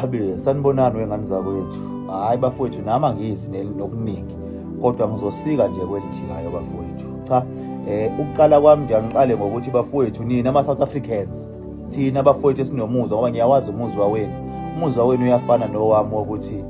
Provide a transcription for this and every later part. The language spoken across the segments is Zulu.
Habe sanibonani wengane zakwethu. Hayi bafowethu nami angizi nokuningi kodwa ngizosika nje kwelijikayo bafowethu. Cha ukuqala kwami nje angiqale ngokuthi bafowethu nina ama South Africans thina bafowethu esinomuzwa ngoba ngiyawazi umuzwa wenu. Umuzwa wenu uyafana nowami wokuthi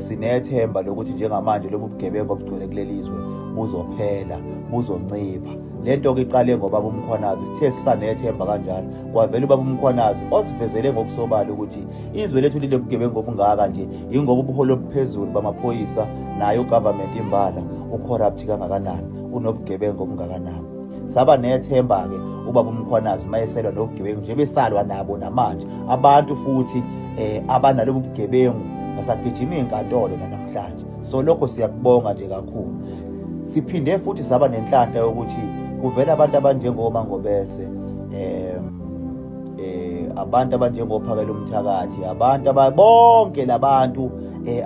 sinethemba lokuthi njengamanje lobu bugebengu obugcwele kulelizwe buzophela buzoncipha. Lento ke iqale ngoba uMkhwanazi sithe sisanethemba kanjalo kwavela ubaba uMkhwanazi osivezele ngokusobala ukuthi izwe lethu lile bugebengu obungaka nje ingoba ubuholo obuphezulu bamaphoyisa nayo government imbala ucorrupt kangakanani unobugebengu obungakanani. Saba nethemba ke ubaba uMkhwanazi mayeselwa nobugebengu nje besalwa nabo namanje abantu futhi abanalobu bugebengu basagijima inkantolo namhlanje. So lokho siyakubonga nje kakhulu. Siphinde futhi saba nenhlanhla yokuthi kuvela abantu abanjengoma Ngobese abantu abanjengoPhakela uMthakathi abantu bonke labantu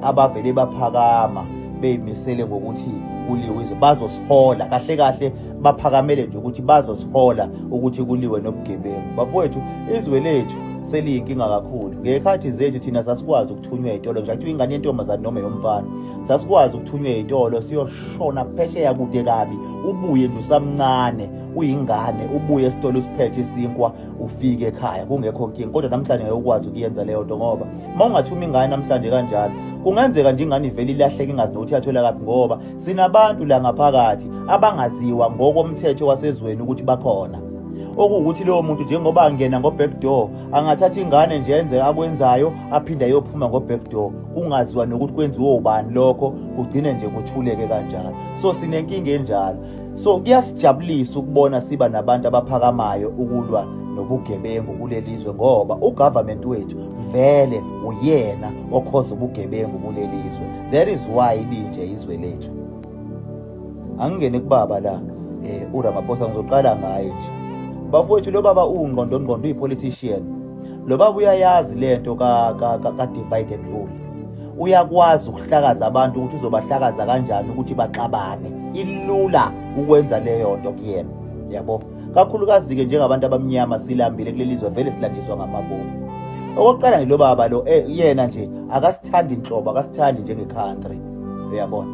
abavele baphakama beyimisele ngokuthi kuliwe izwe bazosihola kahle kahle baphakamele nje ukuthi bazosihola ukuthi kuliwe nobugebengu. Bafowethu izwe lethu seliyinkinga kakhulu. Ngekhathi zethu thina sasikwazi ukuthunywa izitolo nje athi ingane yentombazane noma yomfana sasikwazi ukuthunywa izitolo siyoshona phesheya kude kabi ubuye nje usamncane uyingane ubuye esitolo usiphethe isinkwa ufike ekhaya kungekho nkingi. Kodwa namhlanje ngeke ukwazi ukuyenza leyo nto ngoba mawungathuma ingane namhlanje kanjalo kungenzeka nje ingane ivele ilahleke ingazi nokuthi yathola kaphi ngoba sinabantu la ngaphakathi abangaziwa ngokomthetho wasezweni ukuthi bakhona. Okuwukuthi lowo muntu njengoba angena ngo-back door angathatha ingane nje enze akwenzayo aphinde ayophuma ngo-back door kungaziwa nokuthi kwenziwe ubani lokho kugcine nje kuthuleke kanjalo. So sinenkinga enjalo. So kuyasijabulisa ukubona siba nabantu abaphakamayo ukulwa nobugebengu kulelizwe ngoba ugovernment wethu vele uyena okhoza ubugebengu kulelizwe. That is why linje izwe lethu. Angingene kubaba la uRamaphosa ngizoqala ngaye nje. Bafowethu lo baba ungqondo uyipolitician. Lo baba uyayazi lento ka divided rule. Uyakwazi ukuhlakaza abantu ukuthi uzobahlakaza kanjani ukuthi baxabane. Ilula ukwenza leyo nto kuyena. Yabo. Kakhulukazi ke njengabantu abamnyama silambile kulelizwe vele silandiswa ngamabomu. Okokuqala nje lo baba lo yena nje akasithandi inhlobo akasithandi njenge country. Uyabona.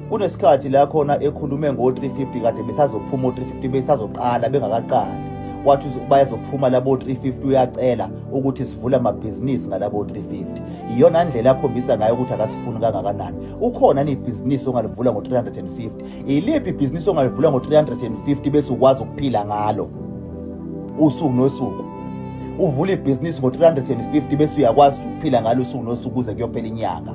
Kunesikhathi la khona ekhulume ngo350 kade besazophuma u350 besazoqala bengakaqali. Wathi bayazophuma labo 350 uyacela ukuthi sivule amabhizinisi ngalabo 350. Iyona ndlela akhombisa ngayo ukuthi akasifuni kangakanani. Ukhona ibhizinisi ongalivula ngo350. Iliphi ibhizinisi ongalivula ngo350 bese ukwazi ukuphila ngalo usuku nosuku. Uvula ibhizinisi ngo350 bese uyakwazi ukuphila ngalo usuku nosuku kuze kuyophela inyanga.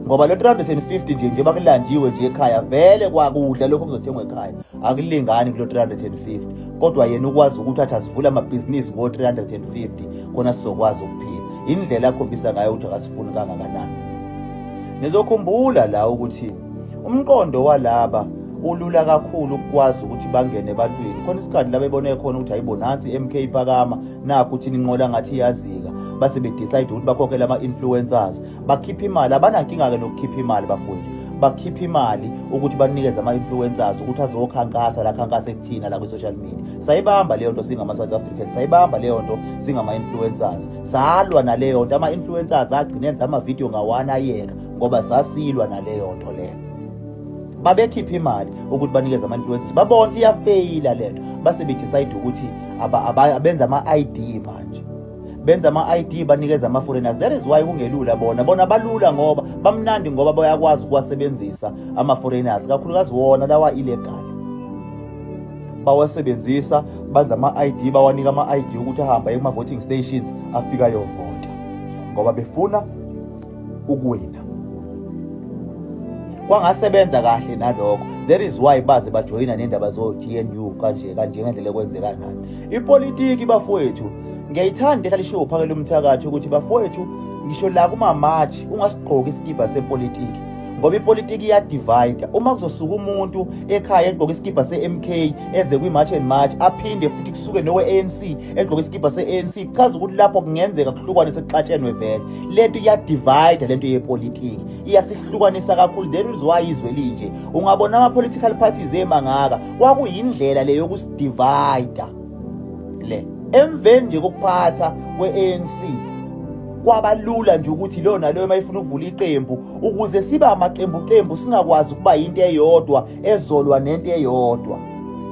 Ngoba lo 350 nje bakulandiwe nje ekhaya vele kwakudla lokho kuzothengwa ekhaya akulingani kulo 350 kodwa yena ukwazi ukuthi athi asivula amabhizinisi ngo350 khona sizokwazi ukuphila. Indlela akhombisa ngayo ukuthi akasifuni kangakanani. Nizokhumbula la ukuthi umqondo walaba ulula kakhulu ukwazi ukuthi bangene ebantwini. Khona isikhathi la bebone khona ukuthi ayibonansi MK Phakama nakho ukuthi inqola ngathi yazika base bedecide ukuthi bakhokhela ama-influencers bakhipha imali. Abanankinga ke nokukhipha imali bafowethu bakhipha imali ukuthi banikeze ama-influencers ukuthi azokhankasa la khankasa ekuthina la kwi-social media. Sayibamba leyo nto singama-South Africans sayibamba leyo nto singama-influencers salwa naleyo nto. Ama-influencers agcine enza amavidiyo ngawana ayeka ngoba sasilwa naleyo nto leyo. Babekhipha imali ukuthi banikeze ama-influencers babona iyafeyila lento base bedecide ukuthi abenza ama-ID manje benza ama-ID banikeza ama-foreigners. That is why kungelula bona balula ngoba bamnandi ngoba bayakwazi ukuwasebenzisa ama-foreigners kakhulukazi wona lawa illegal bawasebenzisa banza ama-ID bawanika ama-ID ukuthi ahamba kuma-voting stations afika yovota ngoba befuna ukuwina. Kwangasebenza kahle nalokho. That is why baze bajoyina nendaba zo-GNU kanje ngendlela ekwenzeka nayo. Ipolitiki bafowethu ngiyayithanda ehlala isho uPhakela uMthakathi ukuthi bafowethu ngisho la kuma-march ungasigqoki iskipa sepolitiki ngoba ipolitiki iyadivide. Uma kuzosuka umuntu ekhaya egqoka iskipa se-MK eze kwi-march and march aphinde futhi kusuke nowe-ANC egqoka iskipa se-ANC chaza ukuthi lapho kungenzeka kuhlukwane sekuxatshenwe vele. Lento iyadivide lento yepolitiki iyasihlukanisa kakhulu. That is why izwe linje ungabona ama-political parties emangaka kwakuyindlela le yokusidivide le. emveni nje kokuphatha kwe-ANC kwabalula nje ukuthi lo naloyo mayifuna ukuvula iqembu ukuze siba amaqembu singakwazi ukuba into eyodwa ezolwa nento eyodwa,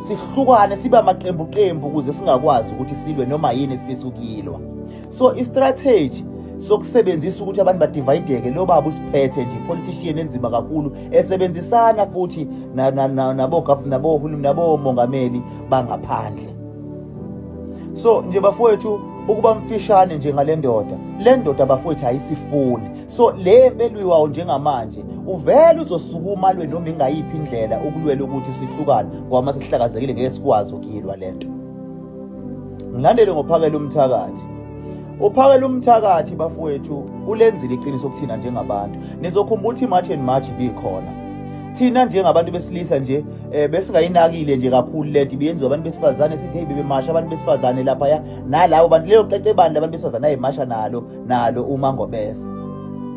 sihlukane sibe amaqembu ukuze singakwazi ukuthi silwe noma yini esifisa ukuyilwa. So istrategy sokusebenzisa ukuthi abantu badivayideke lo baba usiphethe nje politician enzima kakhulu esebenzisana futhi nabomongameli bangaphandle. So nje bafowethu ukuba mfishane nje ngale ndoda, le ndoda bafowethu ayisifuni. So le empelwiwayo njengamanje uvele uzosukuma alwe noma ingayiphi indlela ukulwela ukuthi sihlukane ngoba mase sihlakazekile ngeke sikwazi ukuyilwa lento. Ngilandele ngophakela umthakathi. Uphakela umthakathi bafowethu ulenzile iqiniso kuthina njengabantu. Nizokhumbula ukuthi March and March ibikhona. Thina njengabantu besilisa nje besingayinakile nje kakhulu lento ibiyenziwa abantu besifazane sithi hey bebemasha abantu besifazane lapha ya nalawo bantu leyo qeqebani labantu besifazane ayimasha nalo uMangobese.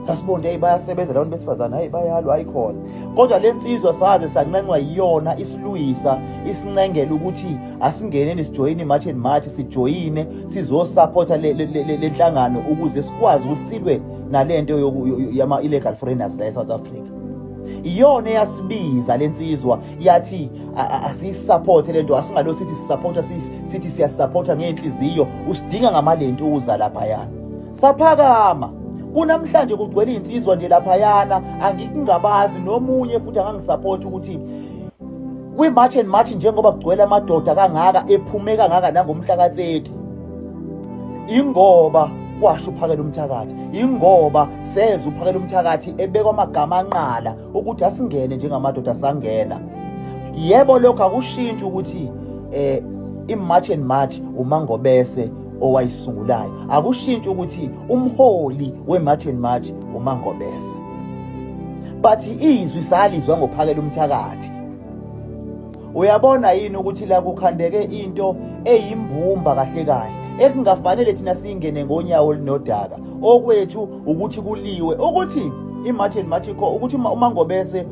Sasibonde hey bayasebenza labantu besifazane hey bayalwa ayikhona. Kodwa lensizwa saze sanqenqwa yiyona isiluyisa isincengela ukuthi asingeneni sijoyine March and March sijoyine sizosupport le nhlangano ukuze sikwazi ukuthi silwe nalento yama illegal foreigners la eSouth Africa. Iyona yasibiza lensizwa yathi asisupport lento asingalo sithi sisupporta sithi siyasupporta ngenhliziyo usidinga ngamalento uza lapha yana saphakama kunamhlanje kugcwele insizwa nje lapha yana angikungabazi nomunye futhi angangisupport ukuthi kwi March and March njengoba kugcwele amadoda kangaka ephume kangaka nangomhla ka30 ingoba kwasho uphakela umthakathi ingoba seze uphakela umthakathi ebekwa amagama anqala ukuthi asingene njengamadoda sangena. Yebo lokho akushintsha ukuthi iMarch and March uMangobese owayisungulayo akushintsha ukuthi umholi weMarch and March uMangobese, but izwi salizwa ngophakela umthakathi. Uyabona yini ukuthi la kukhandeke into eyimbumba kahle kahle ekungafanele thina singene ngonyawo linodaka okwethu ukuthi kuliwe ukuthi iMarch and March ukuthi uMangobese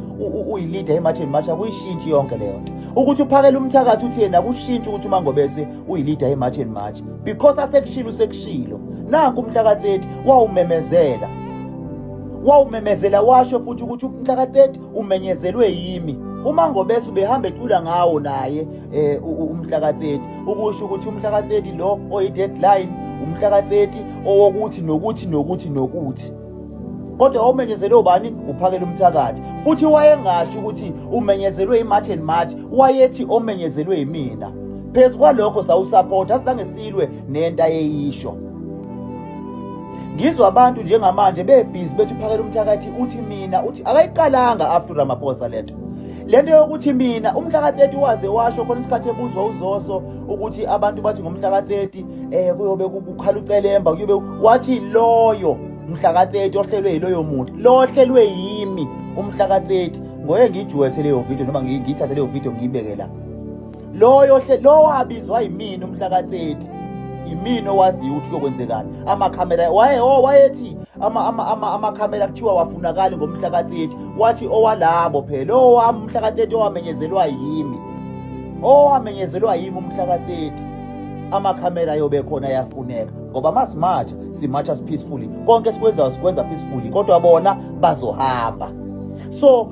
uyileader eMarch and March akuyishintshi yonke leyo nto ukuthi uphakela umthakathi uthi yena kushintsha ukuthi uMangobese uyileader eMarch and March because usekushilo nanku umhla ka30 wawumemezela washo futhi ukuthi umhla ka30 umenyezelwe yimi uMangobese ubehamba ecula ngawo naye umhla ka30 ukusho ukuthi umhla ka30 lo oyi deadline umhla ka30 owokuthi nokuthi kodwa omenyezelwe ubani uphakela umthakathi futhi wayengasho ukuthi umenyezelwe iMarch and March wayethi omenyezelwe yimina phezulu kwalokho sawusupport asizange silwe nento ayeyisho. Ngizwa abantu njengamanje bebhizi bethi uphakela umthakathi uthi mina uthi akayiqalanga after Ramaphosa lento yokuthi mina umhla ka30 waze washo khona isikhathi ebuzwa uZoso ukuthi abantu bathi ngomhla ka30 kuyobe kukhala ucelemba kuyobe wathi loyo umhla ka30 ohlelwe yiloyo muntu lo ohlelwe yimi umhla ka30 ngoye ngijuwethe leyo video noma ngiyithathe leyo video ngiyibeke la lo wabizwa yimina umhla ka30 imini owaziyo ukuthi kuyokwenzekani amakhamera wayethi amakhamera kuthiwa wafunakala ngomhla ka30 wathi owalabo phela owami umhla ka30 owamenyezelwa yimi umhla ka30 amakhamera yobe khona yafuneka ngoba simatcha peacefully konke sikwenza peacefully kodwa bona bazohamba. So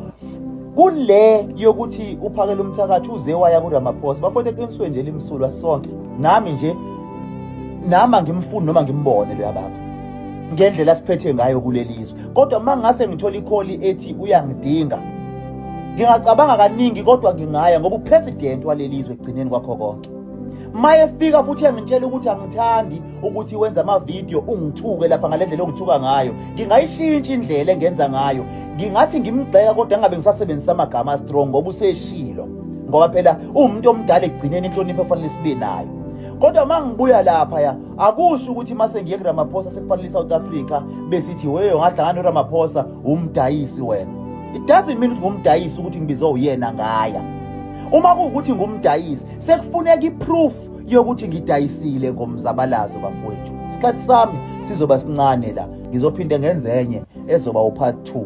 kule yokuthi uphakela umthakathi uze waya kuRamaphosa bafuna eqinisweni nje limsulwa sonke nami nje nama ngimfuni noma ngimbone lo yababa ngendlela siphethe ngayo kulelizwe kodwa mangase ngithola ikholi ethi uyangidinga ngingacabanga kaningi kodwa ngingaya ngoba upresident walelizwe egcineni kwakho konke maye fika futhi ngitshela ukuthi angithandi ukuthi wenza ama video ungithuke lapha ngalendlela ongithuka ngayo ngingayishintsha indlela engenza ngayo ngingathi ngimgxeka kodwa ngabe ngisasebenzisa amagama strong ngoba useshilo ngoba phela umuntu omdala egcineni inhlonipho efanele sibe nayo. Kodwa mangibuya lapha ya akusho ukuthi mase ngiye kuRamaphosa sekufanele iSouth Africa besithi weyo ngahlangana noRamaphosa umdayisi wena. It doesn't mean ukuthi ngumdayisi ukuthi ngibizwa uyena ngaya. Uma kuukuthi ngumdayisi sekufuneka iproof yokuthi ngidayisile ngomzabalazo bafowethu. Isikhathi sami sizoba sincane la ngizophinda ngenze enye ezoba uPart 2.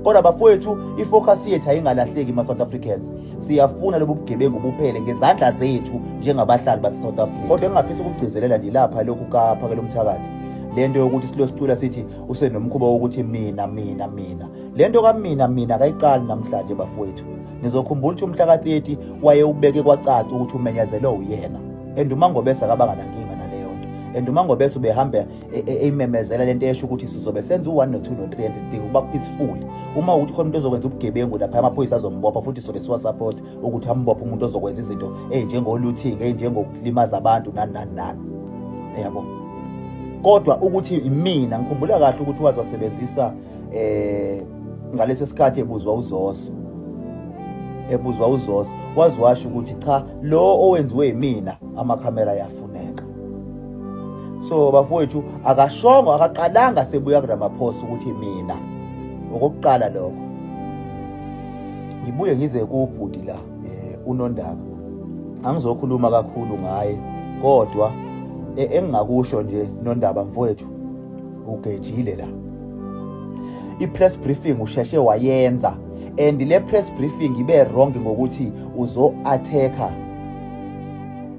Kodwa bafowethu, ifocus yethu ayingalahleki ma-South Africans. Siyafuna lobu bugebengu buphele ngezandla zethu njengabahlali base-South Africa. Kodwa engingafisa ukugcizelela ndilapha lokhu kaPhakela Umthakathi. Lento yokuthi silosicula sithi usenomkhuba wokuthi mina. Lento mina kayiqali namhlanje bafowethu. Nizokhumbula ukuthi umhla ka-30 waye ubeke kwacaca ukuthi umenyezelwe uyena. And uMangobese akabanga nankinga naleyo nto. And uMangobese ubehamba ememezela lento esho ukuthi sizobe senza u1 no2 no3 and sidinga ukuba peaceful. Uma ukuthi khona umuntu ozokwenza ubugebengu lapha amaphoyisa azombopha futhi sobe siwa support ukuthi ambophe umuntu ozokwenza izinto ezinjengo-looting, ezinjengokulimaza abantu nani. Yabo. Kodwa ukuthi mina ngikhumbula kahle ukuthi wazosebenzisa ngalesi sikhathi ebuzwa uZoso waziwasho ukuthi cha lo owenziwe yimina amakhamera yafuneka. So bafowethu akashongo akaqalanga sebuya kuRamaphosa ukuthi mina okokuqala lokho. Ngibuye ngize kubhudi la uNondaba. Angizokhuluma kakhulu ngaye kodwa engingakusho nje Nondaba mfowethu ugejile la. I-press briefing usheshe wayenza and le press briefing ibe wrong ngokuthi uzo-attacker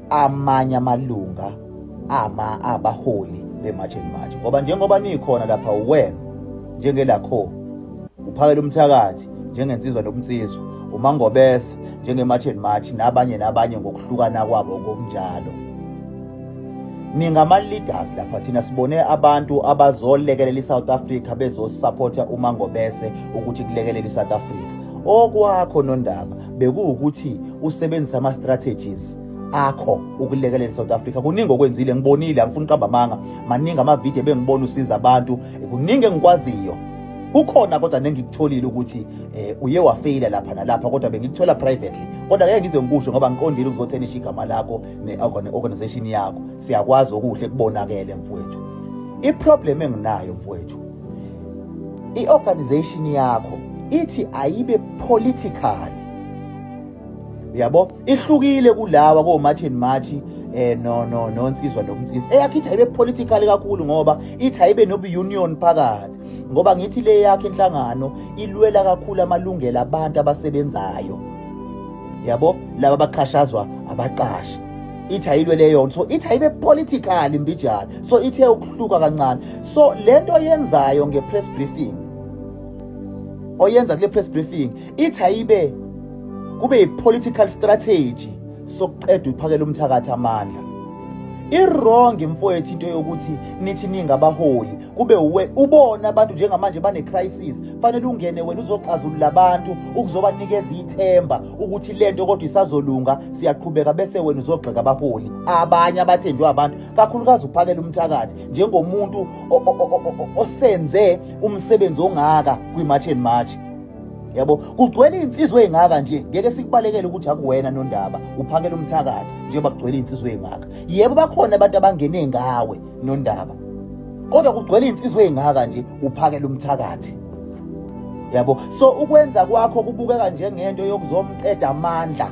amanye amalunga abaholi be-March and March. Ngoba njengoba nikhona lapha wena njengelakho uPhakela Umthakathi njengensizwa nomnsizwa, uMangobese njenge-March and March nabanye ngokuhlukana kwabo ngokunjalo. Ningama-leaders lapha thina sibone abantu abazolekelela iSouth Africa bezosupporta uMangobese ukuthi kulekelela iSouth Africa. Okwakho Nondaba bekuwukuthi usebenzisa ama-strategies akho ukulekelela iSouth Africa. Kuningi okwenzile ngibonile, angifuni uqamba amanga, maningi amavidiyo bengibona usiza abantu, kuningi engikwaziyo. Kukhona kodwa nengikutholile ukuthi uye wafeyila lapha nalapha kodwa bengikuthola privately. Kodwa ngeke ngize ngikusho ngoba ngiqondile ukuzothenisha igama lakho ne-organization yakho. Siyakwazi okuhle kubonakele mfowethu. I-problem enginayo mfowethu, i-organization yakho ithi ayibe political. Yabo, ihlukile kulawa ko-March and March nonsizwa nomnsizwa. Eyakhe ithi ayibe political kakhulu ngoba ithi ayibe nobu-union phakathi. Ngoba ngithi le yakhe inhlangano ilwela kakhulu amalungelo abantu abasebenzayo. Yabo, laba abaqhashazwa abaqashi. Ithi ayilwele yona. So ithi ayibe political imbijana. So ithe ukuhluka kancane. So lento yenzayo nge-press briefing, oyenza kule press briefing, ithi ayibe kube i-political strategy sokuqeda uPhakela Umthakathi amandla. I-wrong mfowethu into yokuthi nithi ningabaholi kube ubona abantu njengamanje bane-crisis, fanele ungene wena uzoxazulula abantu ukuzobanikeza ithemba ukuthi lento kodwa isazolunga, siyaqhubeka bese wena uzogxeka abaholi abanye abathenjwe abantu, kakhulukazi uPhakela Umthakathi njengomuntu osenze umsebenzi ongaka kwi-March and March. Yabo, kugcwele insizwe ezingaka nje, ngeke sikubalekele ukuthi akuwena Nondaba uPhakela Umthakathi njengoba kugcwele insizwe ezingaka. Yebo bakhona abantu abangene ngawe Nondaba, kodwa kugcwele insizwe ezingaka nje uPhakela Umthakathi. Yabo, so ukwenza kwakho kubukeka njengento yokuzomqeda amandla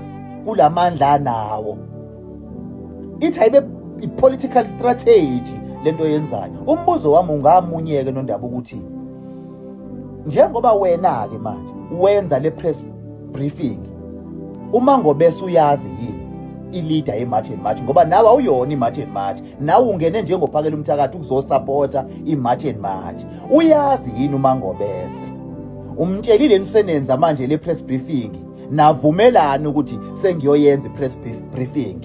kulamandla nawo. Ithi ayibe i-political strategy lento yenzayo. Umbuzo wami ungamunyeke Nondaba ukuthi njengoba wena ke manje wenza le press briefing, uMangobese uyazi yini i-leader ye-March and March? Ngoba nawe awuyona i-March and March, nawe ungene njengoPhakela Umthakathi ukuzosupporta i-March and March. Uyazi yini uMangobese? Umtshelile nisenenza manje le press briefing, navumelana ukuthi sengiyoyenza i-press briefing.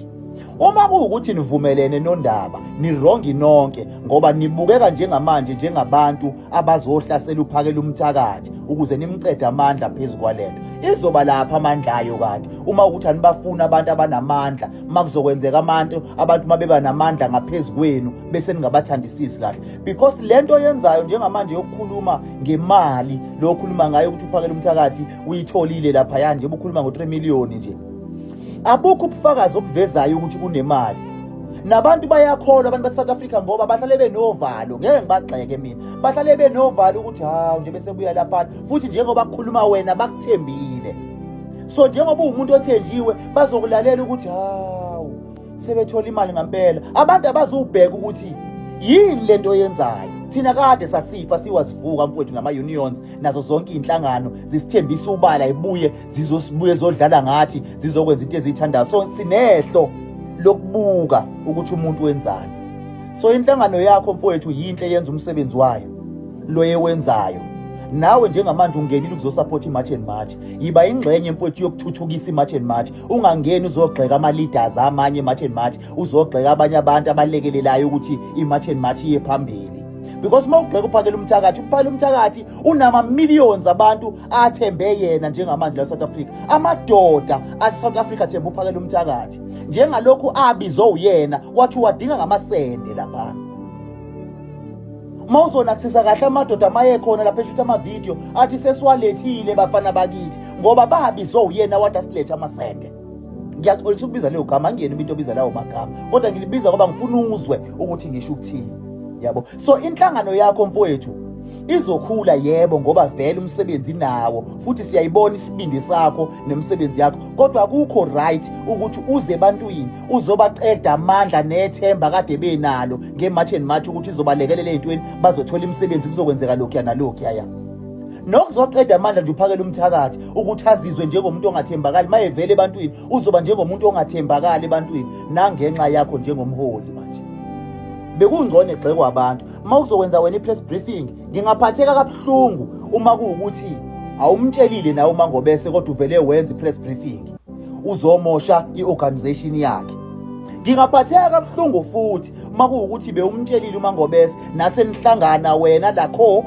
Uma kuwukuthi nivumelene Nondaba, nirongi nonke ngoba nibukeka njengamanje njengabantu abazohlasela uPhakela Umthakathi ukuze nimqede amandla phezulu kwalento. Izoba lapha amandla ayo kanti uma ukuthi anibafuna abantu abanamandla, makuzokwenzeka abantu mabeba namandla ngaphezulu kwenu bese ningabathandisisi kahle. Because lento yenzayo njengamanje yokukhuluma ngemali, lokhuluma ngayo ukuthi uPhakela Umthakathi uyitholile lapha yanje, ubukhuluma ngo3 million nje. Abukho ubufakazi obuvezayo ukuthi kunemali. Nabantu bayakholwa abantu baseSouth Africa ngoba bahlale benovalo, ngeke ngibagxeke mina. Bahlale benovalo ukuthi hawu nje bese buya lapha futhi njengoba kukhuluma wena bakuthembile. So njengoba umuntu othenjiwe bazokulalela ukuthi hawu sebethola imali ngempela. Abantu abazubheka ukuthi yini lento yenzayo. thina kade sasifa siwazivuka mfowethu nama-unions nazo zonke iy'nhlangano zisithembisa ubala ibuye zizosibuye zodlala ngathi zizokwenza into eziyithandayo. So sinehlo lokubuka ukuthi umuntu wenzani. So inhlangano yakho mfowethu yinhle yenza umsebenzi wayo lo yewenzayo. Nawe njengamanje ungenile ukuzosupport i-March and March. Yiba ingxenye mfowethu yokuthuthukisa i-March and March. Ungangeni uzogxeka ama-leaders amanye i-March and March, uzogxeka abanye abantu abalekelelayo ukuthi i-March and March iye phambili. Because mawugxeka uPhakela Umthakathi unama-millions abantu athembe yena njengamanje la South Africa. Amadoda ase-South Africa athembe uPhakela Umthakathi. Njengalokhu abizwe uyena wathi wadinga ngamasende lapha. Mawuzonakusisa kahle amadoda maye khona lapha eshuthi ama-video athi sesiwalethile bafana bakithi ngoba babizwe uyena wathi asilethe amasende. Ngiyaxolisa ukubiza leyo gama, angiyeni into obiza lawo magama, kodwa ngilibiza ngoba ngifuna uzwe ukuthi ngisho ukuthini. Yabo. So inhlangano yakho mfowethu izokhula yebo ngoba vele umsebenzi nawo futhi siyayibona isibindi sakho nemsebenzi yakho, kodwa akukho right ukuthi uze ebantwini uzobaqeda amandla nethemba kade benalo nge-March and March ukuthi izobalekelela ezintweni bazothola imisebenzi kuzokwenzeka lokhu nalokhu yaya. Nokuzoqeda amandla nje uPhakela Umthakathi ukuthi azizwe njengomuntu ongathembakali, maye vele ebantwini uzoba njengomuntu ongathembakali ebantwini nangenxa yakho njengomholi manje. Bekungcono egxekwa abantu. Mawuzokwenza wena i-press briefing ngingaphatheka kabuhlungu uma kuwukuthi awumtshelile nawe uMangobese kodwa uvele wenza i-press briefing uzomosha i-organization yakhe. Ngingaphatheka kabuhlungu futhi uma kuwukuthi bewumtshelile uMangobese nasenihlangana wena lakho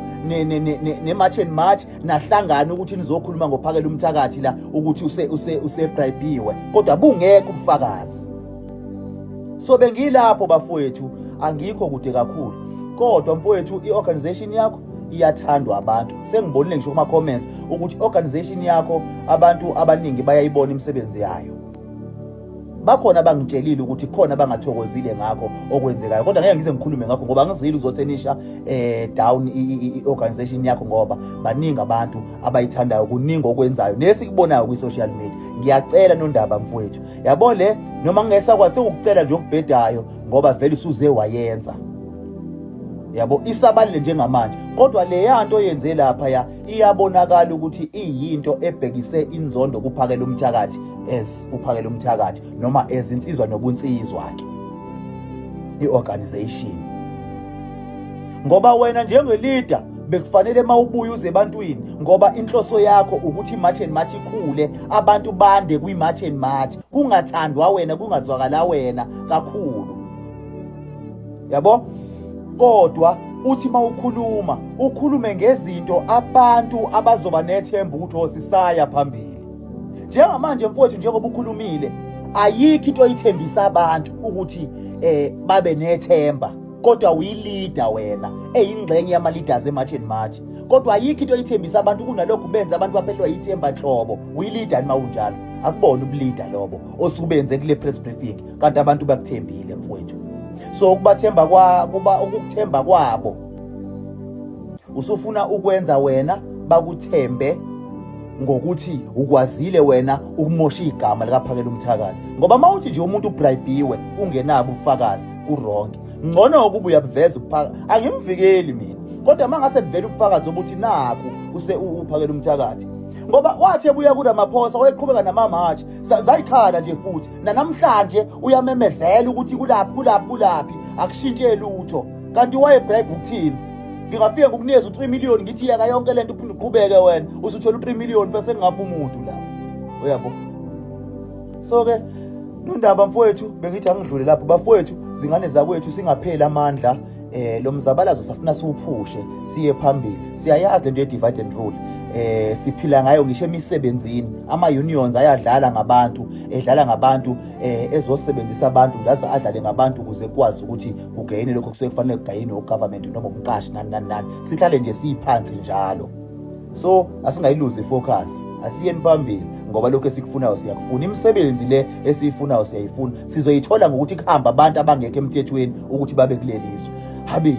ne-March and March nahlangana ukuthi nizokhuluma ngoPhakela Umthakathi la ukuthi usebribiwe kodwa bungekho ubufakazi. So bengilapho bafowethu, angikho kude kakhulu, kodwa mfowethu i-organization yakho iyathandwa abantu. Sengibonile ngisho kuma-comments ukuthi i-organization yakho abantu abaningi bayayibona imisebenzi yayo. Bakhona bangitshelile ukuthi khona bangathokozile ngakho okwenzekayo, kodwa ngeke ngize ngikhulume ngakho ngoba ngizile ukuzothenisha down i-organization yakho ngoba baningi abantu abayithandayo, kuningi okwenzayo nesikubonayo kwi-social media. Ngiyacela Nondaba mfowethu, yabo le noma ngingesakwazi sekukucela nje okubhedayo ngoba vele usuze wayenza. Yabo isabalile njengamanje, kodwa le yanto yenze lapha ya iyabonakala ukuthi iyinto ebhekise inzondo kuPhakela Umthakathi as uPhakela Umthakathi noma ezinsizwa nobunsizwa ke i-organization. Ngoba wena njengeleader bekufanele mawubuye uze ebantwini ngoba inhloso yakho ukuthi i-March and March ikhule, abantu bande kwi-March and March, kungathandwa wena, kungazwakala wena kakhulu. Yabo? Kodwa uthi mawukhuluma ukhulume ngezinto abantu abazoba nethemba ukuthi sisaya phambili. Njengamanje mfowethu njengoba ukhulumile, ayikho into oyithembisa abantu ukuthi babe nethemba, kodwa uyi-leader wena eyingxenye yama-leaders e-March and March, kodwa ayikho into oyithembisa abantu kunalokhu benza abantu baphelelwa yithemba nhlobo. Uyi-leader nima unjalo, akubona ubu-leader lobo osubenze kule press briefing kanti abantu bakuthembile mfowethu. So ukukuthemba kwabo usufuna ukwenza wena bakuthembe ngokuthi ukwazile wena ukumosha igama likaPhakela Umthakathi, ngoba mawuthi nje umuntu ubribiwe ungenabo ubufakazi uronke. Ngcono ukuba uyabuveza uPhakela, angimvikeli mina, kodwa mangase kuvela ubufakazi ukuthi nakho uPhakela Umthakathi, ngoba wathi ebuya kula maphosa wayeqhubeka nama-march zayikhala nje futhi namhlanje uyamemezela ukuthi kulaphi akushintshe lutho, kanti wayebribe ukuthini. Ngingafike ngokunikeza u3 million ngithi yaka yonke lento uphinde uqhubeke wena usuthola u3 million bese ngingafa umuntu lapho, uyabo. So ke Nondaba mfowethu bengithi angidlule lapho bafowethu, zingane zakwethu singapheli amandla, lo mzabalazo safuna siwuphushe siye phambili. Siyayazi lento ye-divide and rule, siphila ngayo ngisho emisebenzini. Ama-unions ayadlala ngabantu, edlala ngabantu ezosebenzisa abantu ngaze adlale ngabantu ukuze kwazi ukuthi ugayine lokho kusuke kufanele kugayine ugovernment noma umqashi nani. Sihlale nje siyiphansi njalo. So asingayiluzi ifocus, asiyeni phambili ngoba lokho esikufunayo siyakufuna. Imisebenzi le esiyifunayo siyayifuna, sizoyithola ngokuthi kuhamba abantu abangekho emthethweni ukuthi babe kulelizwe. Habi